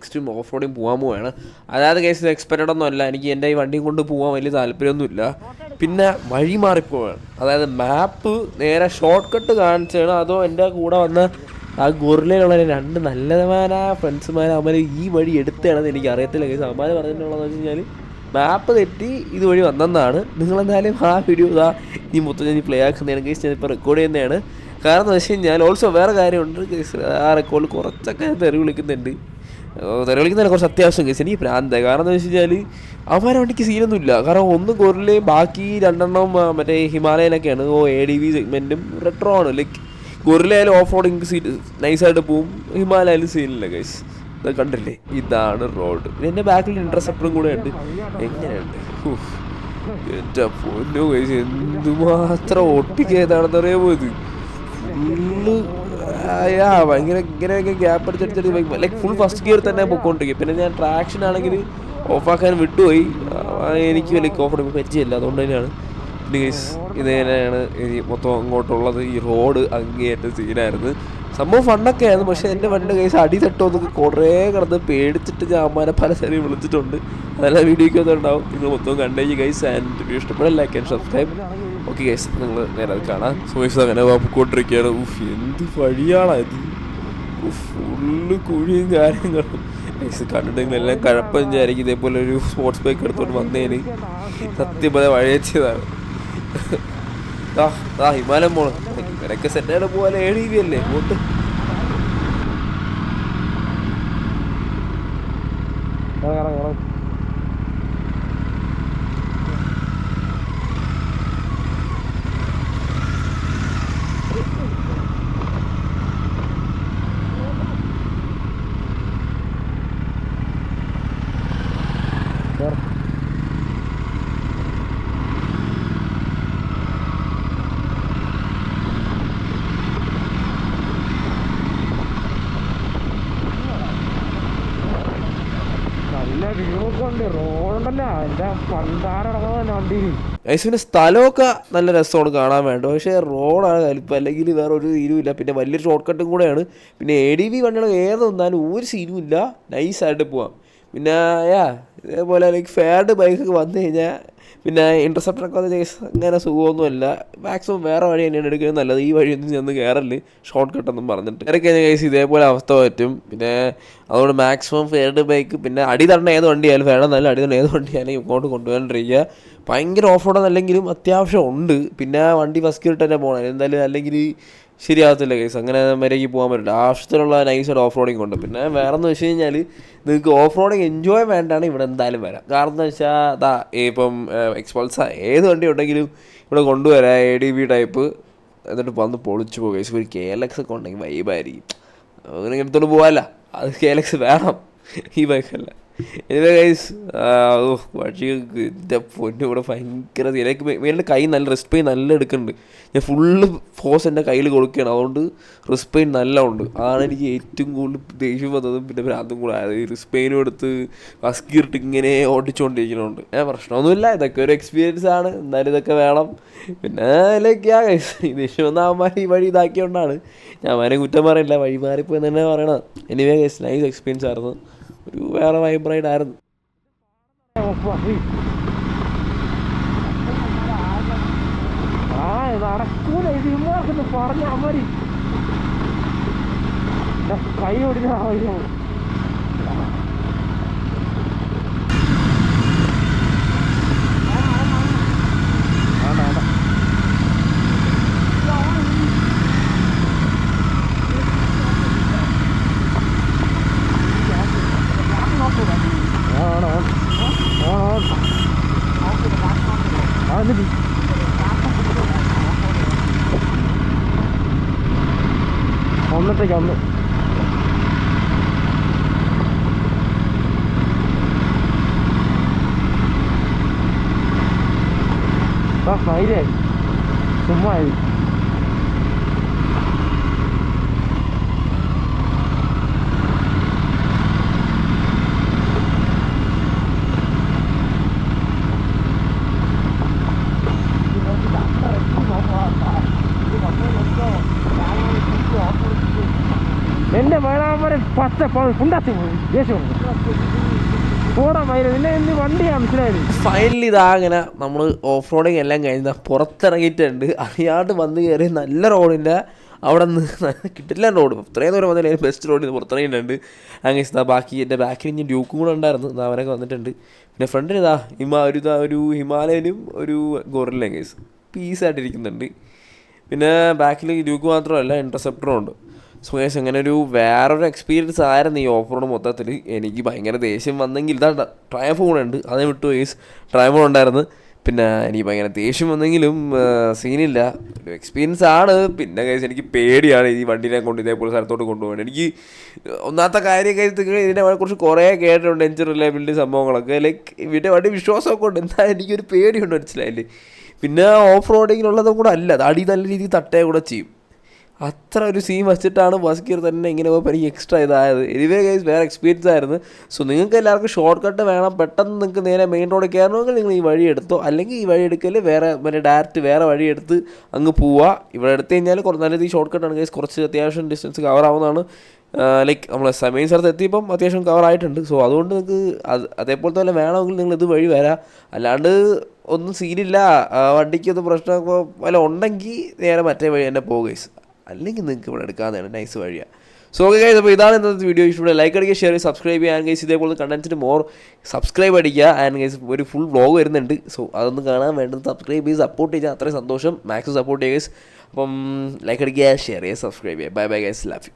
Extreme off roading പോകാൻ പോവുകയാണ്. അതായത് കേസ് എക്സ്പെക്റ്റഡ് ഒന്നും അല്ല, എനിക്ക് എൻ്റെ ഈ വണ്ടിയും കൊണ്ട് പോകാൻ വലിയ താല്പര്യമൊന്നുമില്ല. പിന്നെ വഴി മാറിപ്പോവാണ്, അതായത് മാപ്പ് നേരെ ഷോർട്ട് കട്ട് കാണിച്ചാണ്. അതോ എൻ്റെ കൂടെ വന്ന ആ ഗൊറിലയിലുള്ള 2 നല്ലമാരായ ഫ്രണ്ട്സുമാർ അവന്മാർ ഈ വഴി എടുത്തതാണെന്ന് എനിക്ക് അറിയത്തില്ല കേസ്. അവന്മാർ പറഞ്ഞിട്ടുള്ളതെന്ന് വെച്ച് കഴിഞ്ഞാൽ മാപ്പ് തെറ്റി ഇതുവഴി വന്നെന്നാണ്. നിങ്ങളെന്തായാലും ആ വീഡിയോ ഈ മൊത്തം ഞാൻ പ്ലേ ആക്കുന്നതാണ് കേസ്, ഞാനിപ്പോൾ റെക്കോർഡ് ചെയ്യുന്നതാണ്. കാരണം എന്ന് വെച്ച് കഴിഞ്ഞാൽ ഓൾസോ വേറെ കാര്യമുണ്ട് കേസ്, ആ റെക്കോർഡിൽ കുറച്ചൊക്കെ തെറി വിളിക്കുന്നുണ്ട്. തെറി വിളിക്കുന്നതിന് കുറച്ച് അത്യാവശ്യം കേസ് എനിക്ക് ഭ്രാന്ത. കാരണം എന്ന് വെച്ച് കഴിഞ്ഞാൽ അവന്മാരെ വണ്ടിക്ക് സീനൊന്നുമില്ല. കാരണം ഒന്ന് ഗൊറിലയും ബാക്കി 2 മറ്റേ ഹിമാലയനൊക്കെയാണ്. ADV സെഗ്മെൻറ്റും റെട്രോ ആണ്. ലൈക്ക് ഗൊറിലയാലും ഓഫ് റോഡിങ് സീറ്റ് നൈസായിട്ട് പോവും, ഹിമാലയാലും സീനില്ല ഗൈസ്. ഇത് കണ്ടില്ലേ, ഇതാണ് റോഡ്. എൻ്റെ ബാക്കിൽ ഇൻട്രസെപ്റ്ററും കൂടെ ഉണ്ട്. എങ്ങനെയുണ്ട് എൻ്റെ പൊന്നു ഗൈസ്, എന്തുമാത്രം ഒട്ടിക്കേതാണെന്ന് അറിയാമോ ഇത്. ഫുള്ള് ഭയങ്കര ഇങ്ങനെയൊക്കെ ഗ്യാപ്പ് അടിച്ചടിച്ചടി ലൈക്ക് ഫുൾ ഫസ്റ്റ് ഗിയർ തന്നെ പൊയ്ക്കൊണ്ടിരിക്കും. പിന്നെ ഞാൻ ട്രാക്ഷൻ ആണെങ്കിൽ ഓഫാക്കാൻ വിട്ടുപോയി, എനിക്ക് ലൈക്ക് ഓഫ് റോഡ് പരിചയമില്ല, അതുകൊണ്ട് തന്നെയാണ്. ഗൈസ് ഇത് തന്നെയാണ് ഈ മൊത്തം അങ്ങോട്ടുള്ളത്. ഈ റോഡ് അങ്ങേയറ്റം സീനായിരുന്നു. സംഭവം ഫണ്ണൊക്കെ ആയിരുന്നു. പക്ഷേ എൻ്റെ വണ്ടിയുടെ കേസ് അടി തട്ടുമെന്നൊക്കെ കുറേ കിടന്ന് പേടിച്ചിട്ട് ഞാൻ അമ്മാനെ പല സ്ഥലം വിളിച്ചിട്ടുണ്ട്. അതെല്ലാം വീഡിയോയ്ക്ക് ഉണ്ടാവും. നിങ്ങൾ മൊത്തം കണ്ടേക്ക് ഗൈസ്. ആൻഡ് വീഡിയോ ഇഷ്ടപ്പെടാൻ like and subscribe. Okay guys, നിങ്ങൾ നേരെ അത് കാണാം. സോയ്സ് അങ്ങനെ പോയിക്കൊണ്ടിരിക്കുകയാണ്. എന്ത് വഴിയാണ് ഇത്, ഫുള്ള് കുഴിയും കാര്യങ്ങളും ഗൈസ്. കണ്ടിട്ടെങ്കിലും കഴപ്പം വിചാരിക്കും. ഇതേപോലെ ഒരു സ്പോർട്സ് ബൈക്ക് എടുത്തോണ്ട് വന്നതിന് സത്യം പോലെ വഴിയച്ചതാണ്. ഹിമാലയം പോണം, ഇവരൊക്കെ സെറ്റായിട്ട് പോലെ ADV അല്ലേ പോട്ട്. ഐസിൻ്റെ സ്ഥലമൊക്കെ നല്ല രസമാണ് കാണാൻ വേണ്ട. പക്ഷേ റോഡാണ് കലിപ്പം, അല്ലെങ്കിൽ വേറെ ഒരു സീനും ഇല്ല. പിന്നെ വലിയൊരു ഷോർട്ട് കട്ടും കൂടെയാണ്. പിന്നെ ADV വണ്ടികൾ ഏതൊന്നാലും ഒരു സീനും ഇല്ല, നൈസായിട്ട് പോവാം. പിന്നെ ഇതേപോലെ ലൈക്ക് ഫാഡ് ബൈക്കൊക്കെ വന്നു കഴിഞ്ഞാൽ പിന്നെ ഇൻ്റർസെപ്റ്ററൊക്കെ വന്ന കേസ് അങ്ങനെ സുഖമൊന്നുമല്ല. മാക്സിമം വേറെ വഴി തന്നെയാണ് എടുക്കുന്നത് നല്ലത്. ഈ വഴിയൊന്നും ചെന്ന് കയറല്, ഷോർട്ട് കട്ടൊന്നും പറഞ്ഞിട്ട് ഇറക്കിയ കേസ് ഇതേപോലെ അവസ്ഥ പറ്റും. പിന്നെ അതുകൊണ്ട് മാക്സിമം ഫെയർഡ് ബൈക്ക്, പിന്നെ അടി തണ്ട ഏത് വണ്ടിയായാലും ഫെയർഡ് നല്ല അടി തണ്ട ഏത് വണ്ടിയായാലും ഇങ്ങോട്ട് കൊണ്ടുപോകാണ്ടിരിക്കുക. ഭയങ്കര ഓഫ് റോഡ് അല്ലെങ്കിലും അത്യാവശ്യം ഉണ്ട്. പിന്നെ വണ്ടി ഫസ്റ്റ് ഗിയർ തന്നെ പോകണം എന്തായാലും, അല്ലെങ്കിൽ ശരിയാകത്തില്ല കേസ്. അങ്ങനെ വരേക്ക് പോകാൻ പറ്റില്ല. ആവശ്യത്തിനുള്ള നൈസായിട്ട് ഓഫ് റോഡിങ് ഉണ്ട്. പിന്നെ വേറെ എന്ന് വെച്ച് കഴിഞ്ഞാൽ നിങ്ങൾക്ക് ഓഫ് റോഡിങ് എൻജോയ് വേണ്ടാണ് ഇവിടെ എന്തായാലും വരാം. കാരണം എന്താ വെച്ചാൽ ഇപ്പം എക്സ്പൾസ ഏത് വണ്ടി ഉണ്ടെങ്കിലും ഇവിടെ കൊണ്ടുവരാം, ADV ടൈപ്പ്. എന്നിട്ട് വന്ന് പൊളിച്ചു പോകുക. ഒരു KLX ഒക്കെ ഉണ്ടെങ്കിൽ വൈബായിരിക്കും. അങ്ങനെ എടുത്തോണ്ട് പോകാമല്ല, അത് KLX വേണം, ഈ ബൈക്കല്ല. എനിവേ ഗൈസ്, വഴി എൻ്റെ പൊന്നു ഇവിടെ ഭയങ്കര എനിക്ക് എൻ്റെ കൈ നല്ല റിസ്റ്റ് പെയിൻ നല്ല എടുക്കുന്നുണ്ട്. ഞാൻ ഫുള്ള് ഫോഴ്സ് എൻ്റെ കയ്യിൽ കൊടുക്കുകയാണ്, അതുകൊണ്ട് റിസ്റ്റ് പെയിൻ നല്ല ഉണ്ട്. അതാണ് എനിക്ക് ഏറ്റവും കൂടുതൽ ദേഷ്യം വന്നതും പിന്നെ ഭ്രാന്തും കൂടെ ആയത്. ഈ റിസ്റ്റ് പെയിനും എടുത്ത് വസ്കിയിട്ട് ഇങ്ങനെ ഓടിച്ചുകൊണ്ടിരിക്കുന്നുണ്ട്. പ്രശ്നമൊന്നുമില്ല, ഇതൊക്കെ ഒരു എക്സ്പീരിയൻസ് ആണ്. എന്നാലും ഇതൊക്കെ വേണം. പിന്നെ ലൈക്ക് ഗൈസ്, ഈ ദേഷ്യം വന്ന അവന്മാർ ഈ വഴി ഇതാക്കിയോണ്ടാണ്. ഞാൻ അവനെ കുറ്റം പറയില്ല, വഴി മാറിപ്പോയി തന്നെ പറയണത്. എനിവേ ഗൈസ്, നൈസ് എക്സ്പീരിയൻസ് ആയിരുന്നു, ഒരു വേറെ വൈബ്രൈഡ് ആയിരുന്നു. നടക്കൂല ഇത് ഇമ്മാർക്കൊന്ന് പറഞ്ഞ അമ്മരി കൈ ഓടിച്ച ആവശ്യം. ഒന്നത്തേക്ക് ഒന്ന് ഫൈലേ ചുമ്മാ എൻ്റെ വേളാമരം പച്ച ഉണ്ടാത്തി പോയി ദേഷ്യം ഓടാൻ വൈര പിന്നെ എന്ത് വണ്ടിയാണ് മനസ്സിലായത്. ഫൈനലി ഇതാ അങ്ങനെ നമ്മൾ ഓഫ് റോഡിങ് എല്ലാം കഴിഞ്ഞ പുറത്തിറങ്ങിയിട്ടുണ്ട്. അറിയാണ്ട് വന്ന് കയറി നല്ല റോഡിൻ്റെ അവിടെ നിന്ന് കിട്ടില്ല റോഡ് ഇത്രയും ദൂരം വന്നതിൽ ബെസ്റ്റ് റോഡിൽ നിന്ന് പുറത്തിറങ്ങിയിട്ടുണ്ട്. അങ്ങനെ ബാക്കി എൻ്റെ ബാക്കിൽ ഇനി ഡ്യൂക്കും കൂടെ ഉണ്ടായിരുന്നു. അവരൊക്കെ വന്നിട്ടുണ്ട്. പിന്നെ ഫ്രണ്ടിന് ഒരു ഹിമാലയനും ഒരു ഗൊറില്ല കേസ് പീസായിട്ടിരിക്കുന്നുണ്ട്. പിന്നെ ബാക്കിൽ ഡ്യൂക്ക് മാത്രമല്ല ഇൻ്റർസെപ്റ്ററും ഉണ്ട്. സോ ഗൈസ് അങ്ങനെ വേറൊരു എക്സ്പീരിയൻസ് ആയിരുന്നു ഈ ഓഫ് റോഡ് മൊത്തത്തിൽ. എനിക്ക് ഭയങ്കര ദേഷ്യം വന്നെങ്കിൽ ഇതാ ട്രയംഫ് കൂടെ ഉണ്ട്, അതേ വിട്ടു ഗൈസ്. ട്രയംഫ് ഉണ്ടായിരുന്നു. പിന്നെ എനിക്ക് ഭയങ്കര ദേഷ്യം വന്നെങ്കിലും സീനില്ല, ഒരു എക്സ്പീരിയൻസ് ആണ്. പിന്നെ ഗൈസ് എനിക്ക് പേടിയാണ് ഈ വണ്ടീനെ കൊണ്ട് ഇതേപോലെ സ്ഥലത്തോട്ട് കൊണ്ടുപോകാൻ. എനിക്ക് ഒന്നാമത്തെ കാര്യം ഇതിനെ കുറിച്ച് കുറേ കേട്ടിട്ടുണ്ട്, എഞ്ചിൻ റിലയബിലിറ്റി സംഭവങ്ങളൊക്കെ. ലൈക്ക് ഇവൻ്റെ വണ്ടി വിശ്വാസമൊക്കെ ഉണ്ട്, എന്തായാലും എനിക്കൊരു പേടിയുണ്ട്, മനസ്സിലായില്ലേ. പിന്നെ ഓഫ് റോഡിങ്ങിലുള്ളതും കൂടെ അല്ല, അത് അടി നല്ല രീതിയിൽ തട്ടേ കൂടെ ചെയ്യും. അത്ര ഒരു സീൻ വെച്ചിട്ടാണ് ബസ്കീർ തന്നെ ഇങ്ങനെ പോയപ്പോൾ എനിക്ക് എക്സ്ട്രാ ഇതായത്. എനിവേ ഗൈസ് വേറെ എക്സ്പീരിയൻസ് ആയിരുന്നു. സോ നിങ്ങൾക്ക് എല്ലാവർക്കും ഷോർട്ട് കട്ട് വേണം, പെട്ടെന്ന് നിങ്ങൾക്ക് നേരെ മെയിൻ റോഡിൽ കയറണമെങ്കിൽ നിങ്ങൾ ഈ വഴി എടുത്തോ, അല്ലെങ്കിൽ ഈ വഴി എടുക്കൽ വേറെ ഡയറക്റ്റ് വേറെ വഴി എടുത്ത് അങ്ങ് പോവുക. ഇവിടെ എടുത്തു കഴിഞ്ഞാൽ നല്ല രീതിയിൽ ഷോർട്ട് കട്ടാണ് ഗൈസ്, കുറച്ച് അത്യാവശ്യം ഡിസ്റ്റൻസ് കവർ ആവുന്നതാണ്. ലൈക്ക് നമ്മൾ മെയിൻ സ്ഥലത്ത് എത്തിയപ്പം അത്യാവശ്യം കവർ ആയിട്ടുണ്ട്. സോ അതുകൊണ്ട് നിങ്ങൾക്ക് അതേപോലത്തെ വല്ല വേണമെങ്കിൽ നിങ്ങൾ ഇത് വഴി വരാം. അല്ലാണ്ട് ഒന്നും സീനില്ല, വണ്ടിക്കൊന്നും പ്രശ്നമൊക്കെ വല്ല ഉണ്ടെങ്കിൽ നേരെ മറ്റേ വഴി തന്നെ പോകുക ഗൈസ്, അല്ലെങ്കിൽ നിങ്ങൾക്ക് ഇവിടെ എടുക്കാവുന്നതാണ്, നൈസ് വഴിയാണ്. സോ ഓക്കെ ഗൈസ്, അപ്പോൾ ഇതാണ് ഇന്നത്തെ വീഡിയോ. ഇഷ്ടപ്പെടുക ലൈക്ക് അടിക്കുക, ഷെയർ ചെയ്യുക, സബ്സ്ക്രൈബ് ചെയ്യുക. ആൻഡ് ഗൈസ് ഇതേപോലെ കണ്ടൻറ്റിന് മോർ സബ്സ്ക്രൈബ് അടിക്കുക. ആൻഡ് ഗൈസ് ഒരു ഫുൾ വ്ളോഗ് വരുന്നുണ്ട്. സോ അതൊന്ന് കാണാൻ വേണ്ടത് സബ്സ്ക്രൈബ് ചെയ്ത് സപ്പോർട്ട് ചെയ്യുക, അത്രയും സന്തോഷം. മാക്സിമം സപ്പോർട്ട് ചെയ്യുക ഗൈസ്. അപ്പം ലൈക്ക് അടിക്കുക, ഷെയർ ചെയ്യുക, സബ്സ്ക്രൈബ് ചെയ്യുക. Bye bye guys, love you.